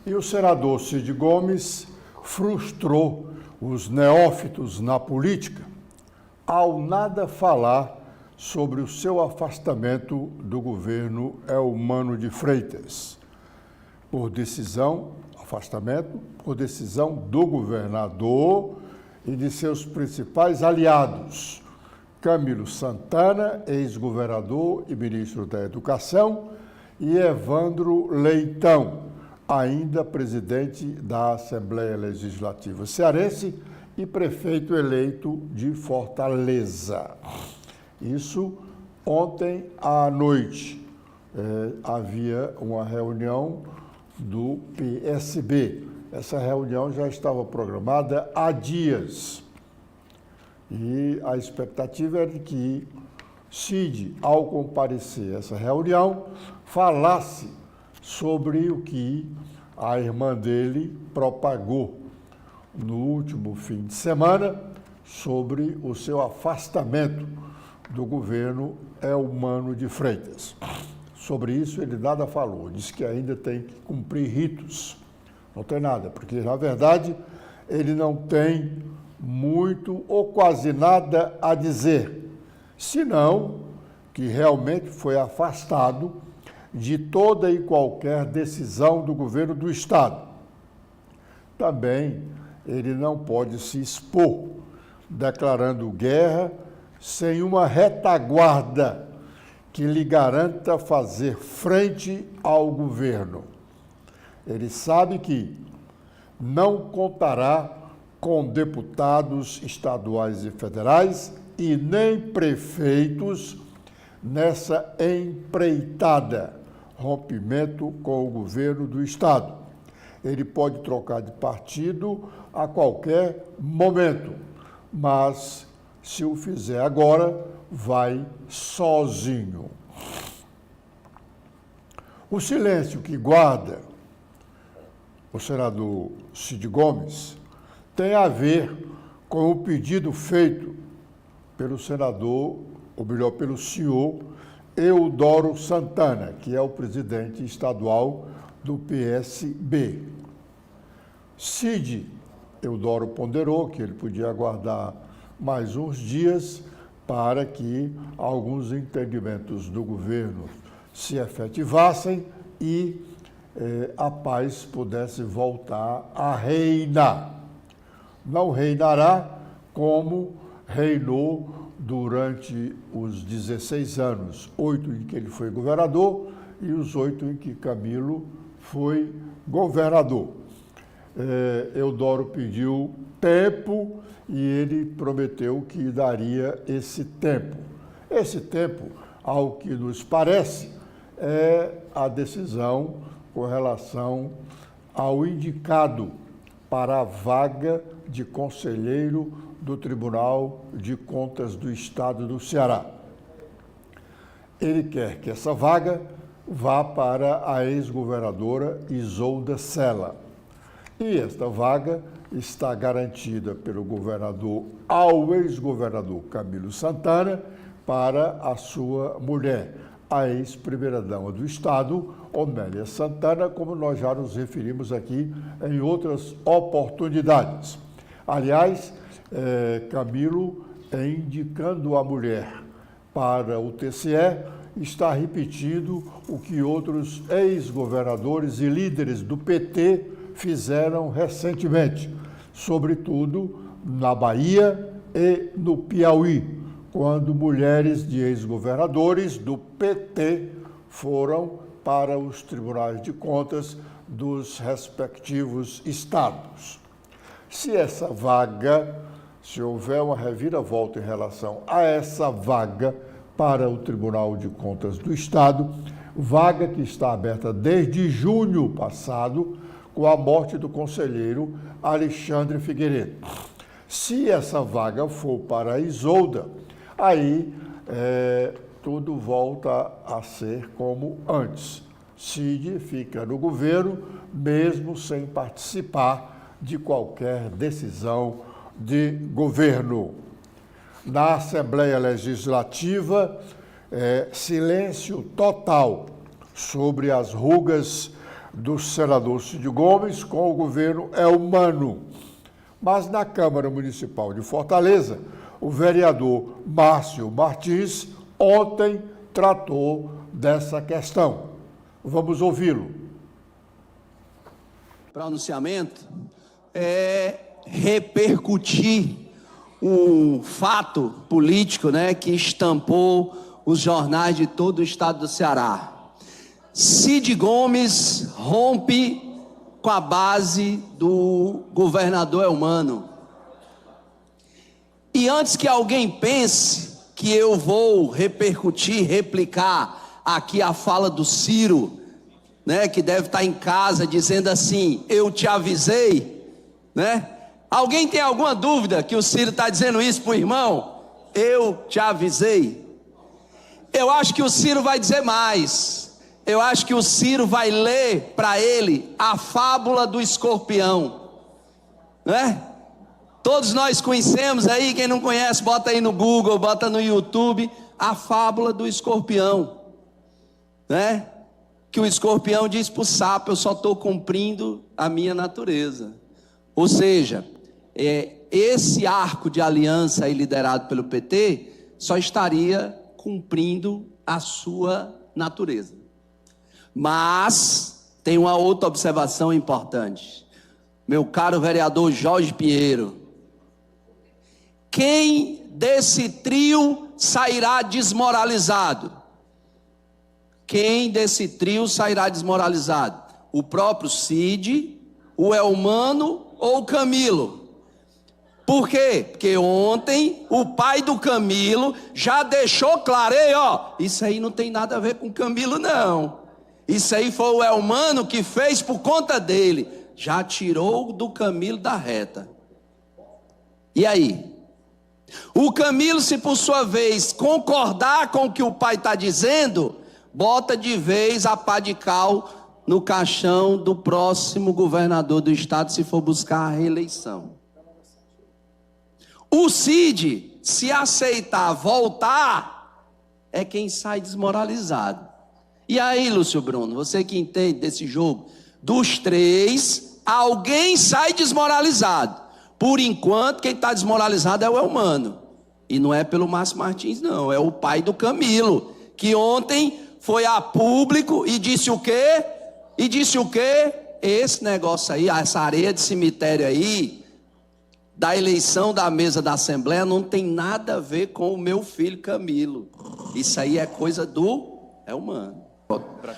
E o senador Cid Gomes frustrou os neófitos na política ao nada falar sobre o seu afastamento do governo Eumano de Freitas. Afastamento por decisão do governador e de seus principais aliados, Camilo Santana, ex-governador e ministro da Educação, e Evandro Leitão, ainda presidente da Assembleia Legislativa cearense e prefeito eleito de Fortaleza. Isso ontem à noite. Havia uma reunião do PSB. Essa reunião já estava programada há dias. E a expectativa era de que Cid, ao comparecer a essa reunião, falasse sobre o que a irmã dele propagou no último fim de semana, sobre o seu afastamento do governo Eumano de Freitas. Sobre isso ele nada falou, disse que ainda tem que cumprir ritos. Não tem nada, porque na verdade ele não tem muito ou quase nada a dizer, senão que realmente foi afastado de toda e qualquer decisão do governo do Estado. Também ele não pode se expor, declarando guerra sem uma retaguarda que lhe garanta fazer frente ao governo. Ele sabe que não contará com deputados estaduais e federais e nem prefeitos nessa empreitada, rompimento com o governo do Estado. Ele pode trocar de partido a qualquer momento, mas se o fizer agora, vai sozinho. O silêncio que guarda o senador Cid Gomes tem a ver com o pedido feito pelo senador, ou melhor, pelo senhor Eudoro Santana, que é o presidente estadual do PSB. Cid Eudoro ponderou que ele podia aguardar mais uns dias para que alguns entendimentos do governo se efetivassem e a paz pudesse voltar a reinar. Não reinará como reinou durante os 16 anos, 8 em que ele foi governador e os 8 em que Camilo foi governador. Eudoro pediu tempo e ele prometeu que daria esse tempo. Esse tempo, ao que nos parece, é a decisão com relação ao indicado para a vaga de conselheiro do Tribunal de Contas do Estado do Ceará. Ele quer que essa vaga vá para a ex-governadora Isolda Sela. E esta vaga está garantida pelo governador ao ex-governador Camilo Santana para a sua mulher, a ex-primeira-dama do Estado, Omélia Santana, como nós já nos referimos aqui em outras oportunidades. Aliás, Camilo, indicando a mulher para o TCE, está repetindo o que outros ex-governadores e líderes do PT fizeram recentemente, sobretudo na Bahia e no Piauí, quando mulheres de ex-governadores do PT foram para os tribunais de contas dos respectivos estados. Se essa vaga, se houver uma reviravolta em relação a essa vaga para o Tribunal de Contas do Estado, vaga que está aberta desde junho passado, com a morte do conselheiro Alexandre Figueiredo. Se essa vaga for para a Isolda, aí tudo volta a ser como antes. Cid fica no governo, mesmo sem participar de qualquer decisão de governo. Na Assembleia Legislativa, silêncio total sobre as rugas do senador Cid Gomes com o governo é humano. Mas na Câmara Municipal de Fortaleza, o vereador Márcio Martins ontem tratou dessa questão. Vamos ouvi-lo. Pronunciamento é repercutir um fato político, que estampou os jornais de todo o estado do Ceará. Cid Gomes rompe com a base do governador Elmano. E antes que alguém pense que eu vou repercutir, replicar aqui a fala do Ciro, que deve estar em casa dizendo assim, eu te avisei, Alguém tem alguma dúvida que o Ciro está dizendo isso para o irmão? Eu te avisei. Eu acho que o Ciro vai dizer mais. Eu acho que o Ciro vai ler para ele a fábula do escorpião, Todos nós conhecemos aí, quem não conhece, bota aí no Google, bota no YouTube, a fábula do escorpião, Que o escorpião diz para o sapo, eu só estou cumprindo a minha natureza. Ou seja, esse arco de aliança aí liderado pelo PT só estaria cumprindo a sua natureza. Mas tem uma outra observação importante. Meu caro vereador Jorge Pinheiro, quem desse trio sairá desmoralizado? Quem desse trio sairá desmoralizado? O próprio Cid, o Elmano ou o Camilo? Por quê? Porque ontem o pai do Camilo já deixou claro, isso aí não tem nada a ver com o Camilo não. Isso aí foi o Elmano que fez por conta dele. Já tirou do Camilo da reta. E aí? O Camilo, se por sua vez concordar com o que o pai está dizendo, bota de vez a pá de cal no caixão do próximo governador do estado, se for buscar a reeleição. O Cid, se aceitar voltar, é quem sai desmoralizado. E aí, Lúcio Bruno, você que entende desse jogo, dos três, alguém sai desmoralizado. Por enquanto, quem está desmoralizado é o Elmano. E não é pelo Márcio Martins, não, é o pai do Camilo, que ontem foi a público e disse o quê? Esse negócio aí, essa areia de cemitério aí, da eleição da mesa da Assembleia, não tem nada a ver com o meu filho Camilo. Isso aí é coisa do Elmano.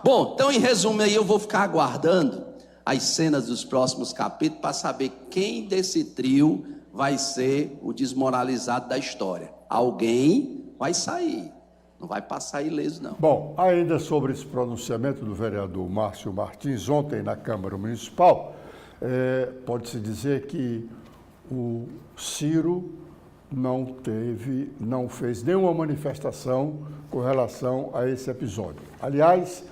Bom, então em resumo aí, eu vou ficar aguardando as cenas dos próximos capítulos para saber quem desse trio vai ser o desmoralizado da história. Alguém vai sair. Não vai passar ileso, não. Bom, ainda sobre esse pronunciamento do vereador Márcio Martins ontem na Câmara Municipal, pode-se dizer que o Ciro não fez nenhuma manifestação com relação a esse episódio. Aliás,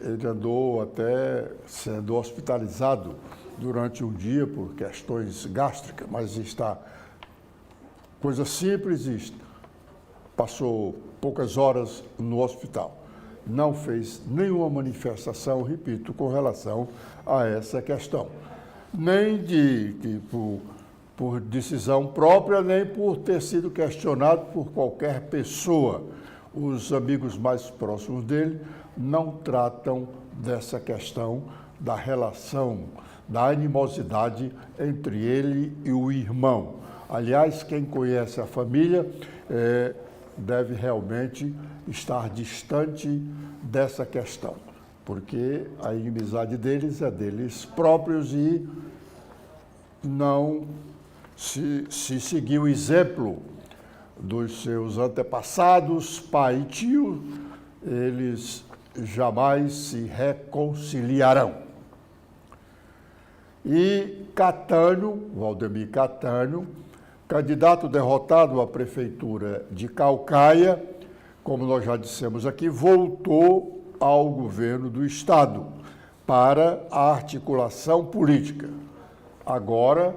ele andou até sendo hospitalizado durante um dia por questões gástricas, mas está coisa simples, passou poucas horas no hospital. Não fez nenhuma manifestação, repito, com relação a essa questão. Nem por decisão própria, nem por ter sido questionado por qualquer pessoa. Os amigos mais próximos dele não tratam dessa questão da relação, da animosidade entre ele e o irmão. Aliás, quem conhece a família deve realmente estar distante dessa questão, porque a inimizade deles é deles próprios e não se seguir o exemplo dos seus antepassados, pai e tio, eles jamais se reconciliarão. E Catânio, Valdemir Catânio, candidato derrotado à prefeitura de Caucaia, como nós já dissemos aqui, voltou ao governo do estado para a articulação política. Agora,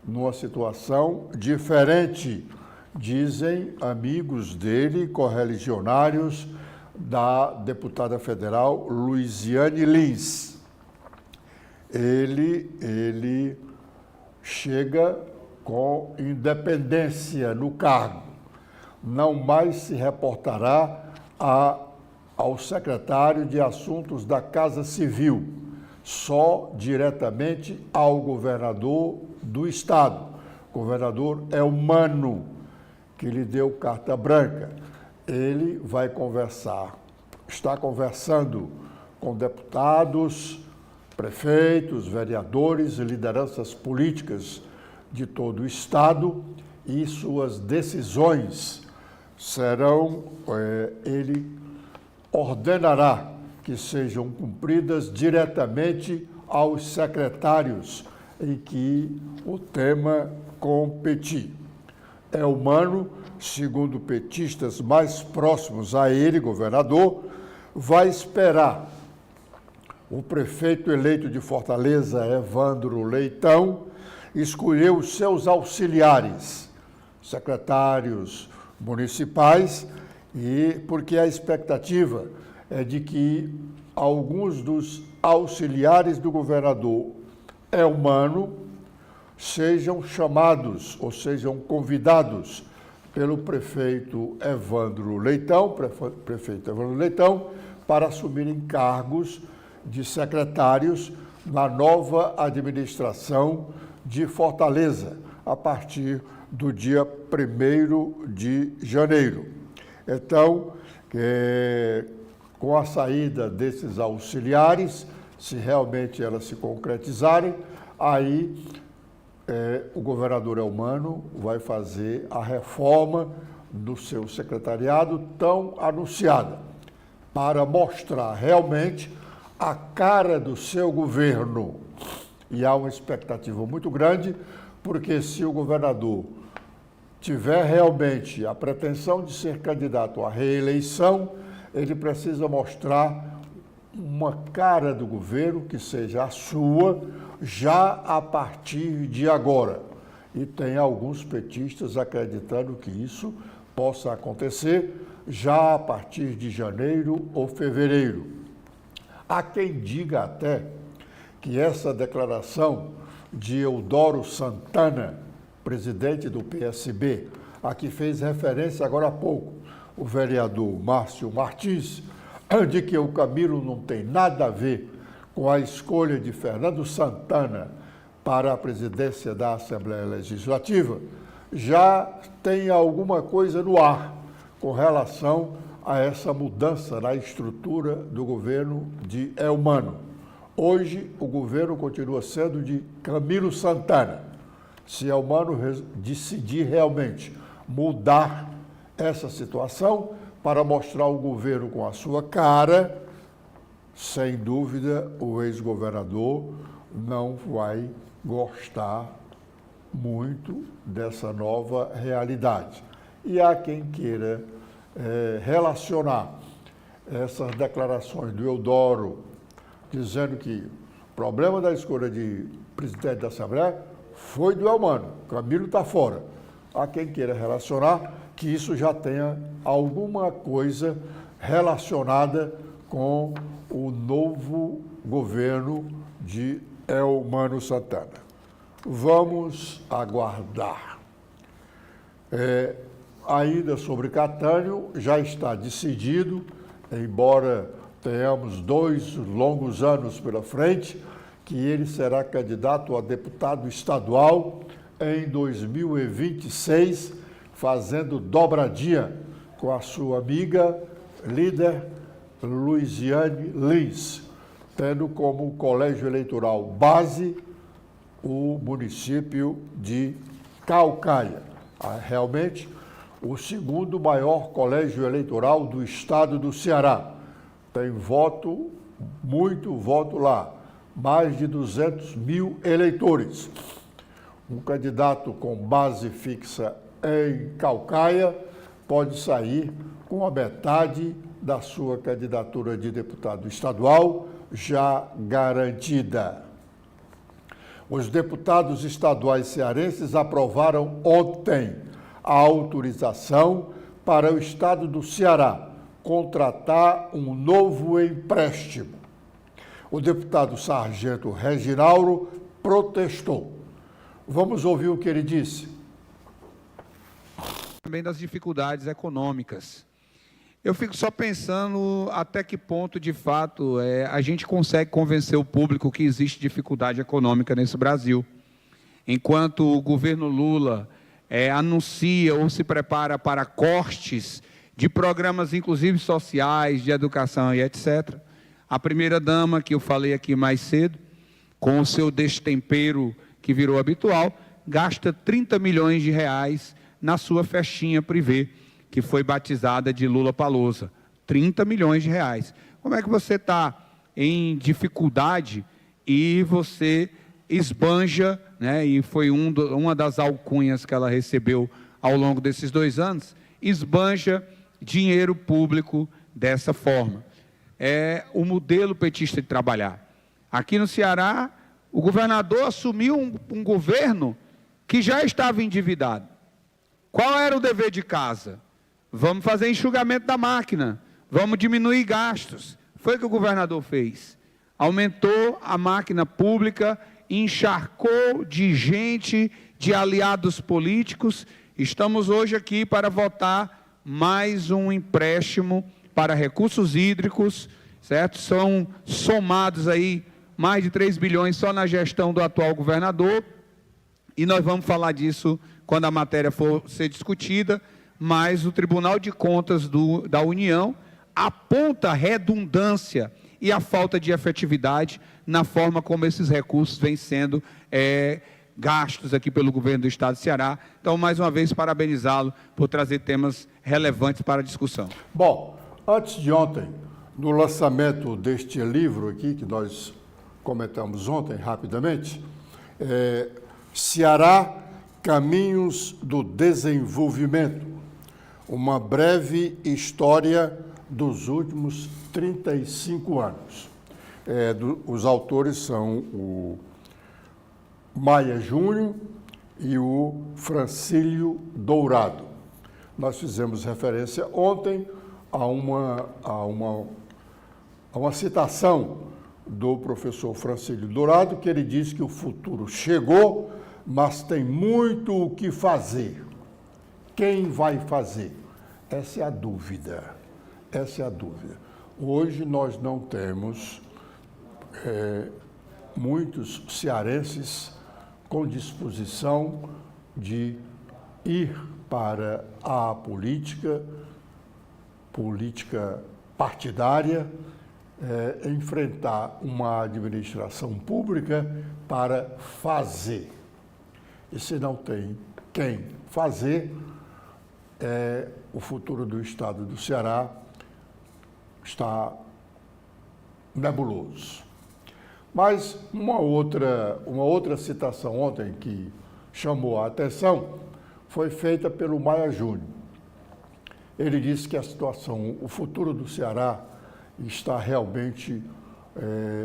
numa situação diferente, dizem amigos dele, correligionários da deputada federal Luiziane Lins. ele chega com independência no cargo. Não mais se reportará ao secretário de Assuntos da Casa Civil, só diretamente ao governador do estado. O governador é humano, que lhe deu carta branca. Ele vai está conversando com deputados, prefeitos, vereadores e lideranças políticas de todo o estado, e suas decisões serão, ele ordenará que sejam cumpridas diretamente aos secretários em que o tema competir. É humano, segundo petistas mais próximos a ele, governador, vai esperar o prefeito eleito de Fortaleza, Evandro Leitão, escolheu os seus auxiliares, secretários municipais, e porque a expectativa é de que alguns dos auxiliares do governador humano sejam chamados ou sejam convidados pelo prefeito Evandro Leitão, para assumirem cargos de secretários na nova administração de Fortaleza, a partir do dia 1º de janeiro. Então, com a saída desses auxiliares, se realmente elas se concretizarem, aí o governador humano vai fazer a reforma do seu secretariado tão anunciada, para mostrar realmente a cara do seu governo. E há uma expectativa muito grande, porque se o governador tiver realmente a pretensão de ser candidato à reeleição, ele precisa mostrar uma cara do governo que seja a sua, já a partir de agora. E tem alguns petistas acreditando que isso possa acontecer já a partir de janeiro ou fevereiro. Há quem diga até que essa declaração de Eudoro Santana, presidente do PSB, a que fez referência agora há pouco o vereador Márcio Martins, de que o Camilo não tem nada a ver com a escolha de Fernando Santana para a presidência da Assembleia Legislativa, já tem alguma coisa no ar com relação a essa mudança na estrutura do governo de Elmano. Hoje, o governo continua sendo de Camilo Santana. Se Elmano decidir realmente mudar essa situação para mostrar o governo com a sua cara, sem dúvida, o ex-governador não vai gostar muito dessa nova realidade. E há quem queira relacionar essas declarações do Eudoro, dizendo que o problema da escolha de presidente da Assembleia foi do Elmano, Camilo está fora. Há quem queira relacionar que isso já tenha alguma coisa relacionada com o novo governo de Elmano Santana. Vamos aguardar. Ainda sobre Catânio, já está decidido, embora tenhamos 2 longos anos pela frente, que ele será candidato a deputado estadual em 2026, fazendo dobradinha com a sua amiga, líder Luiziane Lins, tendo como colégio eleitoral base o município de Caucaia. Realmente, o segundo maior colégio eleitoral do estado do Ceará. Tem muito voto lá, mais de 200 mil eleitores. Um candidato com base fixa em Caucaia pode sair com a metade da sua candidatura de deputado estadual já garantida. Os deputados estaduais cearenses aprovaram ontem a autorização para o estado do Ceará contratar um novo empréstimo. O deputado Sargento Reginaldo protestou. Vamos ouvir o que ele disse. Também das dificuldades econômicas. Eu fico só pensando até que ponto, de fato, a gente consegue convencer o público que existe dificuldade econômica nesse Brasil. Enquanto o governo Lula anuncia ou se prepara para cortes de programas, inclusive sociais, de educação e etc., a primeira-dama, que eu falei aqui mais cedo, com o seu destempero que virou habitual, gasta 30 milhões de reais na sua festinha privê, que foi batizada de Lula Palousa. 30 milhões de reais. Como é que você está em dificuldade e você esbanja, né, e foi uma das alcunhas que ela recebeu ao longo desses 2 anos, esbanja dinheiro público dessa forma. É o modelo petista de trabalhar. Aqui no Ceará, o governador assumiu um governo que já estava endividado. Qual era o dever de casa? Vamos fazer enxugamento da máquina, vamos diminuir gastos. Foi o que o governador fez. Aumentou a máquina pública, encharcou de gente, de aliados políticos. Estamos hoje aqui para votar mais um empréstimo para recursos hídricos, certo? São somados aí mais de 3 bilhões só na gestão do atual governador, e nós vamos falar disso quando a matéria for ser discutida, mas o Tribunal de Contas da União aponta a redundância e a falta de efetividade na forma como esses recursos vêm sendo gastos aqui pelo governo do Estado do Ceará. Então, mais uma vez, parabenizá-lo por trazer temas relevantes para a discussão. Bom, antes de ontem, no lançamento deste livro aqui, que nós comentamos ontem rapidamente, Ceará, Caminhos do Desenvolvimento, uma breve história dos últimos 35 anos. Os autores são o Maia Júnior e o Francílio Dourado. Nós fizemos referência ontem a uma citação do professor Francílio Dourado, que ele diz que o futuro chegou, mas tem muito o que fazer. Quem vai fazer? Essa é a dúvida. Essa é a dúvida. Hoje nós não temos muitos cearenses com disposição de ir para a política partidária, enfrentar uma administração pública para fazer. E se não tem quem fazer, o futuro do Estado do Ceará está nebuloso. Mas uma outra citação ontem que chamou a atenção foi feita pelo Maia Júnior. Ele disse que o futuro do Ceará está realmente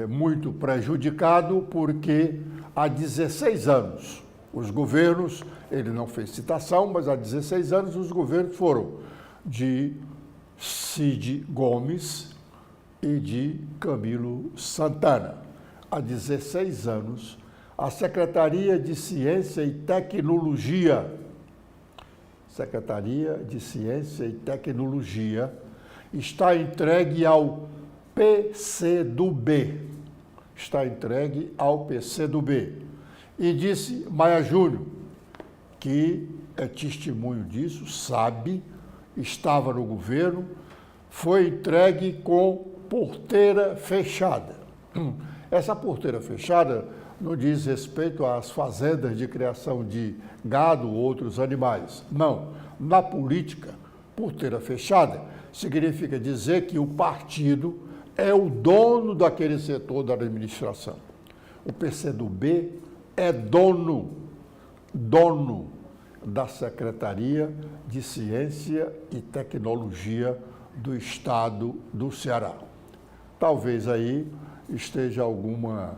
muito prejudicado porque há 16 anos os governos, ele não fez citação, mas há 16 anos os governos foram de Cid Gomes e de Camilo Santana. Há 16 anos, a Secretaria de Ciência e Tecnologia, está entregue ao PCdoB. E disse Maia Júnior, que é testemunho disso, sabe, estava no governo, foi entregue com porteira fechada. Essa porteira fechada não diz respeito às fazendas de criação de gado ou outros animais. Não. Na política, porteira fechada significa dizer que o partido é o dono daquele setor da administração. O PCdoB é dono da Secretaria de Ciência e Tecnologia do Estado do Ceará. Talvez aí esteja alguma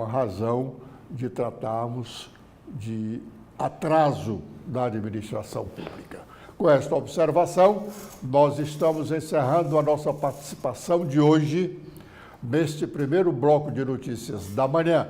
razão de tratarmos de atraso da administração pública. Com esta observação, nós estamos encerrando a nossa participação de hoje neste primeiro bloco de notícias da manhã.